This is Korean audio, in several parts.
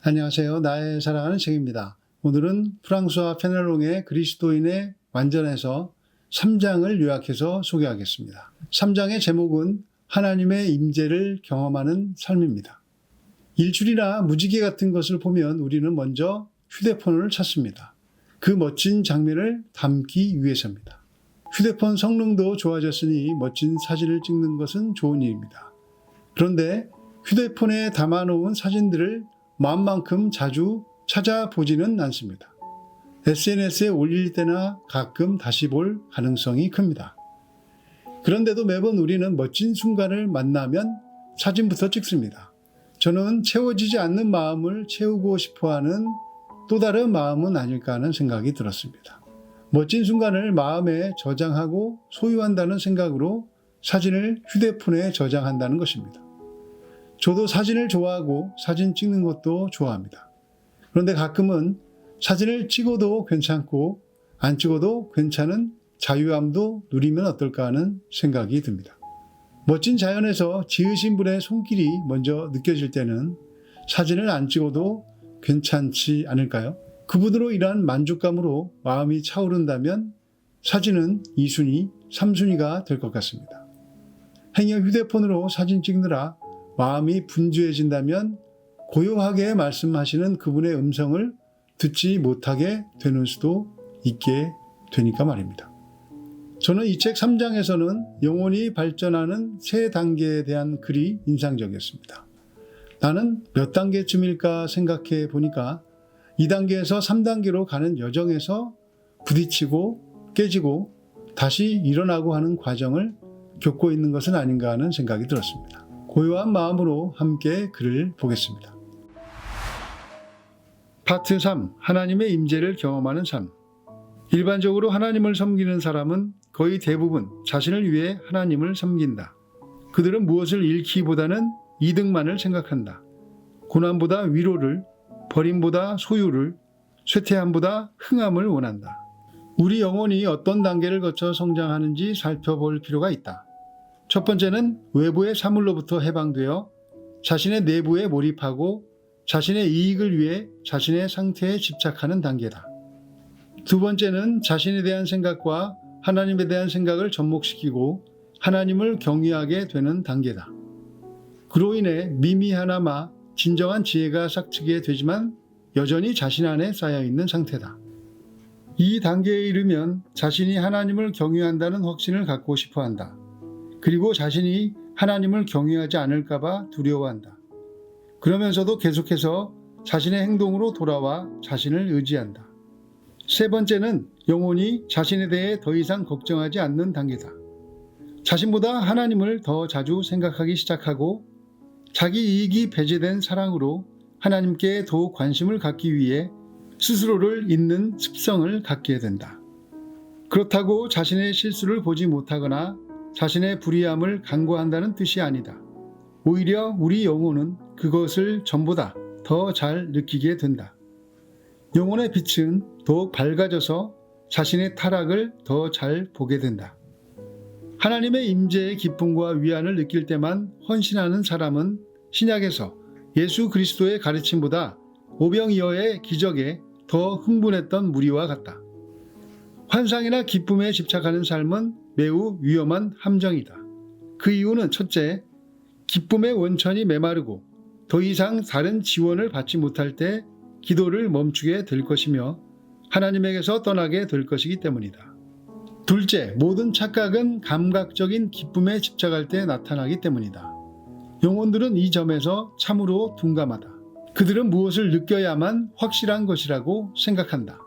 안녕하세요. 나의 사랑하는 책입니다. 오늘은 프랑수와 페넬롱의 그리스도인의 완전에서 3장을 요약해서 소개하겠습니다. 3장의 제목은 하나님의 임재를 경험하는 삶입니다. 일출이나 무지개 같은 것을 보면 우리는 먼저 휴대폰을 찾습니다. 그 멋진 장면을 담기 위해서입니다. 휴대폰 성능도 좋아졌으니 멋진 사진을 찍는 것은 좋은 일입니다. 그런데 휴대폰에 담아놓은 사진들을 마음만큼 자주 찾아보지는 않습니다. SNS에 올릴 때나 가끔 다시 볼 가능성이 큽니다. 그런데도 매번 우리는 멋진 순간을 만나면 사진부터 찍습니다. 저는 채워지지 않는 마음을 채우고 싶어하는 또 다른 마음은 아닐까 하는 생각이 들었습니다. 멋진 순간을 마음에 저장하고 소유한다는 생각으로 사진을 휴대폰에 저장한다는 것입니다. 저도 사진을 좋아하고 사진 찍는 것도 좋아합니다. 그런데 가끔은 사진을 찍어도 괜찮고 안 찍어도 괜찮은 자유함도 누리면 어떨까 하는 생각이 듭니다. 멋진 자연에서 지으신 분의 손길이 먼저 느껴질 때는 사진을 안 찍어도 괜찮지 않을까요? 그분으로 인한 만족감으로 마음이 차오른다면 사진은 2순위, 3순위가 될 것 같습니다. 행여 휴대폰으로 사진 찍느라 마음이 분주해진다면 고요하게 말씀하시는 그분의 음성을 듣지 못하게 되는 수도 있게 되니까 말입니다. 저는 이 책 3장에서는 영혼이 발전하는 세 단계에 대한 글이 인상적이었습니다. 나는 몇 단계쯤일까 생각해 보니까 2단계에서 3단계로 가는 여정에서 부딪히고 깨지고 다시 일어나고 하는 과정을 겪고 있는 것은 아닌가 하는 생각이 들었습니다. 고요한 마음으로 함께 글을 보겠습니다. 파트 3. 하나님의 임재를 경험하는 삶. 일반적으로 하나님을 섬기는 사람은 거의 대부분 자신을 위해 하나님을 섬긴다. 그들은 무엇을 잃기보다는 이득만을 생각한다. 고난보다 위로를, 버림보다 소유를, 쇠퇴함보다 흥함을 원한다. 우리 영혼이 어떤 단계를 거쳐 성장하는지 살펴볼 필요가 있다. 첫 번째는 외부의 사물로부터 해방되어 자신의 내부에 몰입하고 자신의 이익을 위해 자신의 상태에 집착하는 단계다. 두 번째는 자신에 대한 생각과 하나님에 대한 생각을 접목시키고 하나님을 경외하게 되는 단계다. 그로 인해 미미하나마 진정한 지혜가 싹트게 되지만 여전히 자신 안에 쌓여있는 상태다. 이 단계에 이르면 자신이 하나님을 경외한다는 확신을 갖고 싶어한다. 그리고 자신이 하나님을 경외하지 않을까 봐 두려워한다. 그러면서도 계속해서 자신의 행동으로 돌아와 자신을 의지한다. 세 번째는 영혼이 자신에 대해 더 이상 걱정하지 않는 단계다. 자신보다 하나님을 더 자주 생각하기 시작하고 자기 이익이 배제된 사랑으로 하나님께 더욱 관심을 갖기 위해 스스로를 잇는 습성을 갖게 된다. 그렇다고 자신의 실수를 보지 못하거나 자신의 불의함을 간과한다는 뜻이 아니다. 오히려 우리 영혼은 그것을 전보다 더 잘 느끼게 된다. 영혼의 빛은 더욱 밝아져서 자신의 타락을 더 잘 보게 된다. 하나님의 임재의 기쁨과 위안을 느낄 때만 헌신하는 사람은 신약에서 예수 그리스도의 가르침보다 오병이어의 기적에 더 흥분했던 무리와 같다. 환상이나 기쁨에 집착하는 삶은 매우 위험한 함정이다. 그 이유는 첫째, 기쁨의 원천이 메마르고 더 이상 다른 지원을 받지 못할 때 기도를 멈추게 될 것이며 하나님에게서 떠나게 될 것이기 때문이다. 둘째, 모든 착각은 감각적인 기쁨에 집착할 때 나타나기 때문이다. 영혼들은 이 점에서 참으로 둔감하다. 그들은 무엇을 느껴야만 확실한 것이라고 생각한다.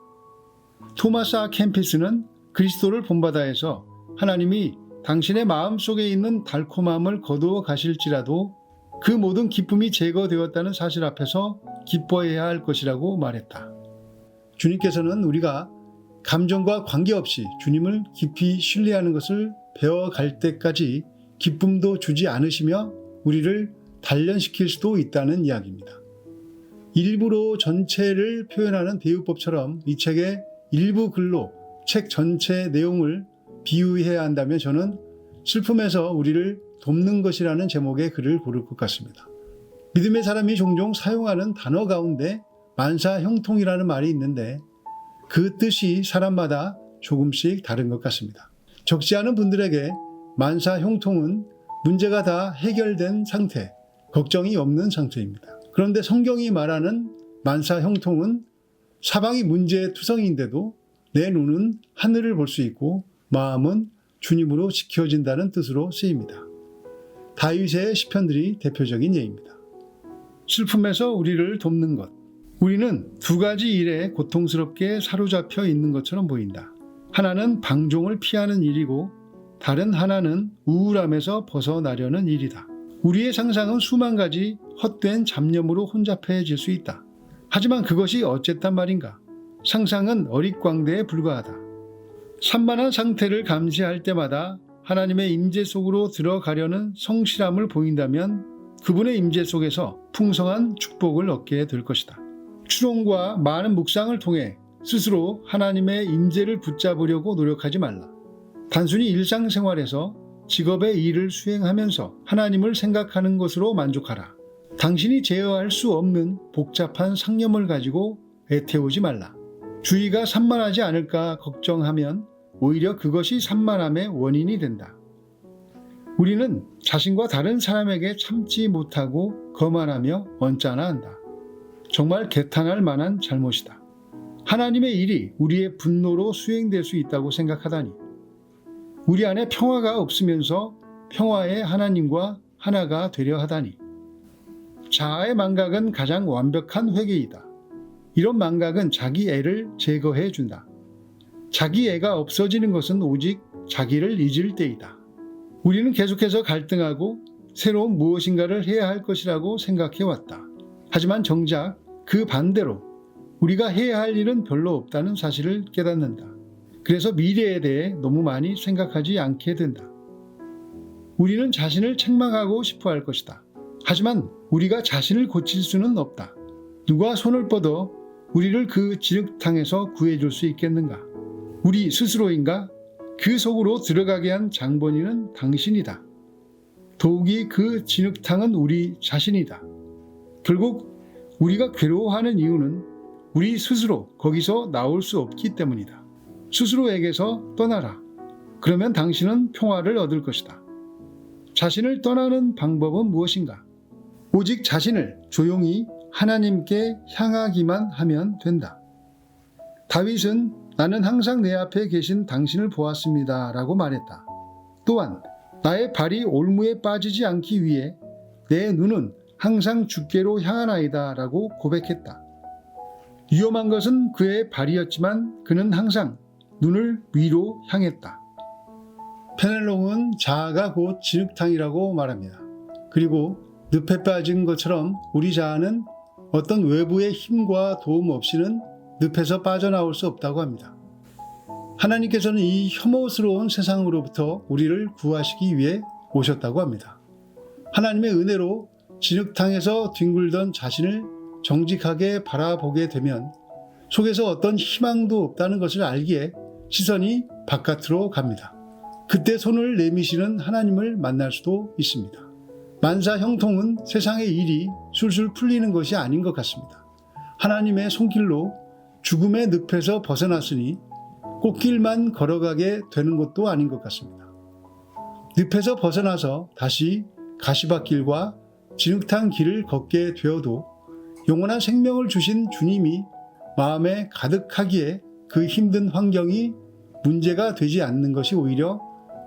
토마스 아 캠피스는 그리스도를 본받아에서 하나님이 당신의 마음속에 있는 달콤함을 거두어 가실지라도 그 모든 기쁨이 제거되었다는 사실 앞에서 기뻐해야 할 것이라고 말했다. 주님께서는 우리가 감정과 관계없이 주님을 깊이 신뢰하는 것을 배워갈 때까지 기쁨도 주지 않으시며 우리를 단련시킬 수도 있다는 이야기입니다. 일부로 전체를 표현하는 대유법처럼 이 책의 일부 글로 책 전체 내용을 비유해야 한다면 저는 슬픔에서 우리를 돕는 것이라는 제목의 글을 고를 것 같습니다. 믿음의 사람이 종종 사용하는 단어 가운데 만사형통이라는 말이 있는데 그 뜻이 사람마다 조금씩 다른 것 같습니다. 적지 않은 분들에게 만사형통은 문제가 다 해결된 상태, 걱정이 없는 상태입니다. 그런데 성경이 말하는 만사형통은 사방이 문제투성이인데도 내 눈은 하늘을 볼 수 있고 마음은 주님으로 지켜진다는 뜻으로 쓰입니다. 다윗의 시편들이 대표적인 예입니다. 슬픔에서 우리를 돕는 것. 우리는 두 가지 일에 고통스럽게 사로잡혀 있는 것처럼 보인다. 하나는 방종을 피하는 일이고 다른 하나는 우울함에서 벗어나려는 일이다. 우리의 상상은 수만 가지 헛된 잡념으로 혼잡해질 수 있다. 하지만 그것이 어쨌단 말인가? 상상은 어릿광대에 불과하다. 산만한 상태를 감시할 때마다 하나님의 임재 속으로 들어가려는 성실함을 보인다면 그분의 임재 속에서 풍성한 축복을 얻게 될 것이다. 추론과 많은 묵상을 통해 스스로 하나님의 임재를 붙잡으려고 노력하지 말라. 단순히 일상생활에서 직업의 일을 수행하면서 하나님을 생각하는 것으로 만족하라. 당신이 제어할 수 없는 복잡한 상념을 가지고 애태우지 말라. 주의가 산만하지 않을까 걱정하면 오히려 그것이 산만함의 원인이 된다. 우리는 자신과 다른 사람에게 참지 못하고 거만하며 언짢아한다. 정말 개탄할 만한 잘못이다. 하나님의 일이 우리의 분노로 수행될 수 있다고 생각하다니. 우리 안에 평화가 없으면서 평화의 하나님과 하나가 되려 하다니. 자아의 망각은 가장 완벽한 회개이다. 이런 망각은 자기 애를 제거해 준다. 자기 애가 없어지는 것은 오직 자기를 잊을 때이다. 우리는 계속해서 갈등하고 새로운 무엇인가를 해야 할 것이라고 생각해 왔다. 하지만 정작 그 반대로 우리가 해야 할 일은 별로 없다는 사실을 깨닫는다. 그래서 미래에 대해 너무 많이 생각하지 않게 된다. 우리는 자신을 책망하고 싶어 할 것이다. 하지만 우리가 자신을 고칠 수는 없다. 누가 손을 뻗어 우리를 그 진흙탕에서 구해줄 수 있겠는가? 우리 스스로인가? 그 속으로 들어가게 한 장본인은 당신이다. 더욱이 그 진흙탕은 우리 자신이다. 결국 우리가 괴로워하는 이유는 우리 스스로 거기서 나올 수 없기 때문이다. 스스로에게서 떠나라. 그러면 당신은 평화를 얻을 것이다. 자신을 떠나는 방법은 무엇인가? 오직 자신을 조용히 하나님께 향하기만 하면 된다. 다윗은 나는 항상 내 앞에 계신 당신을 보았습니다 라고 말했다. 또한 나의 발이 올무에 빠지지 않기 위해 내 눈은 항상 주께로 향하나이다 라고 고백했다. 위험한 것은 그의 발이었지만 그는 항상 눈을 위로 향했다. 페넬롱은 자아가 곧 진흙탕이라고 말합니다. 그리고 늪에 빠진 것처럼 우리 자아는 어떤 외부의 힘과 도움 없이는 늪에서 빠져나올 수 없다고 합니다. 하나님께서는 이 혐오스러운 세상으로부터 우리를 구하시기 위해 오셨다고 합니다. 하나님의 은혜로 진흙탕에서 뒹굴던 자신을 정직하게 바라보게 되면 속에서 어떤 희망도 없다는 것을 알기에 시선이 바깥으로 갑니다. 그때 손을 내미시는 하나님을 만날 수도 있습니다. 만사형통은 세상의 일이 술술 풀리는 것이 아닌 것 같습니다. 하나님의 손길로 죽음의 늪에서 벗어났으니 꽃길만 걸어가게 되는 것도 아닌 것 같습니다. 늪에서 벗어나서 다시 가시밭길과 진흙탕 길을 걷게 되어도 영원한 생명을 주신 주님이 마음에 가득하기에 그 힘든 환경이 문제가 되지 않는 것이 오히려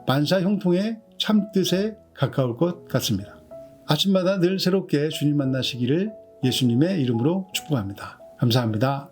만사형통의 참뜻에 가까울 것 같습니다. 아침마다 늘 새롭게 주님 만나시기를 예수님의 이름으로 축복합니다. 감사합니다.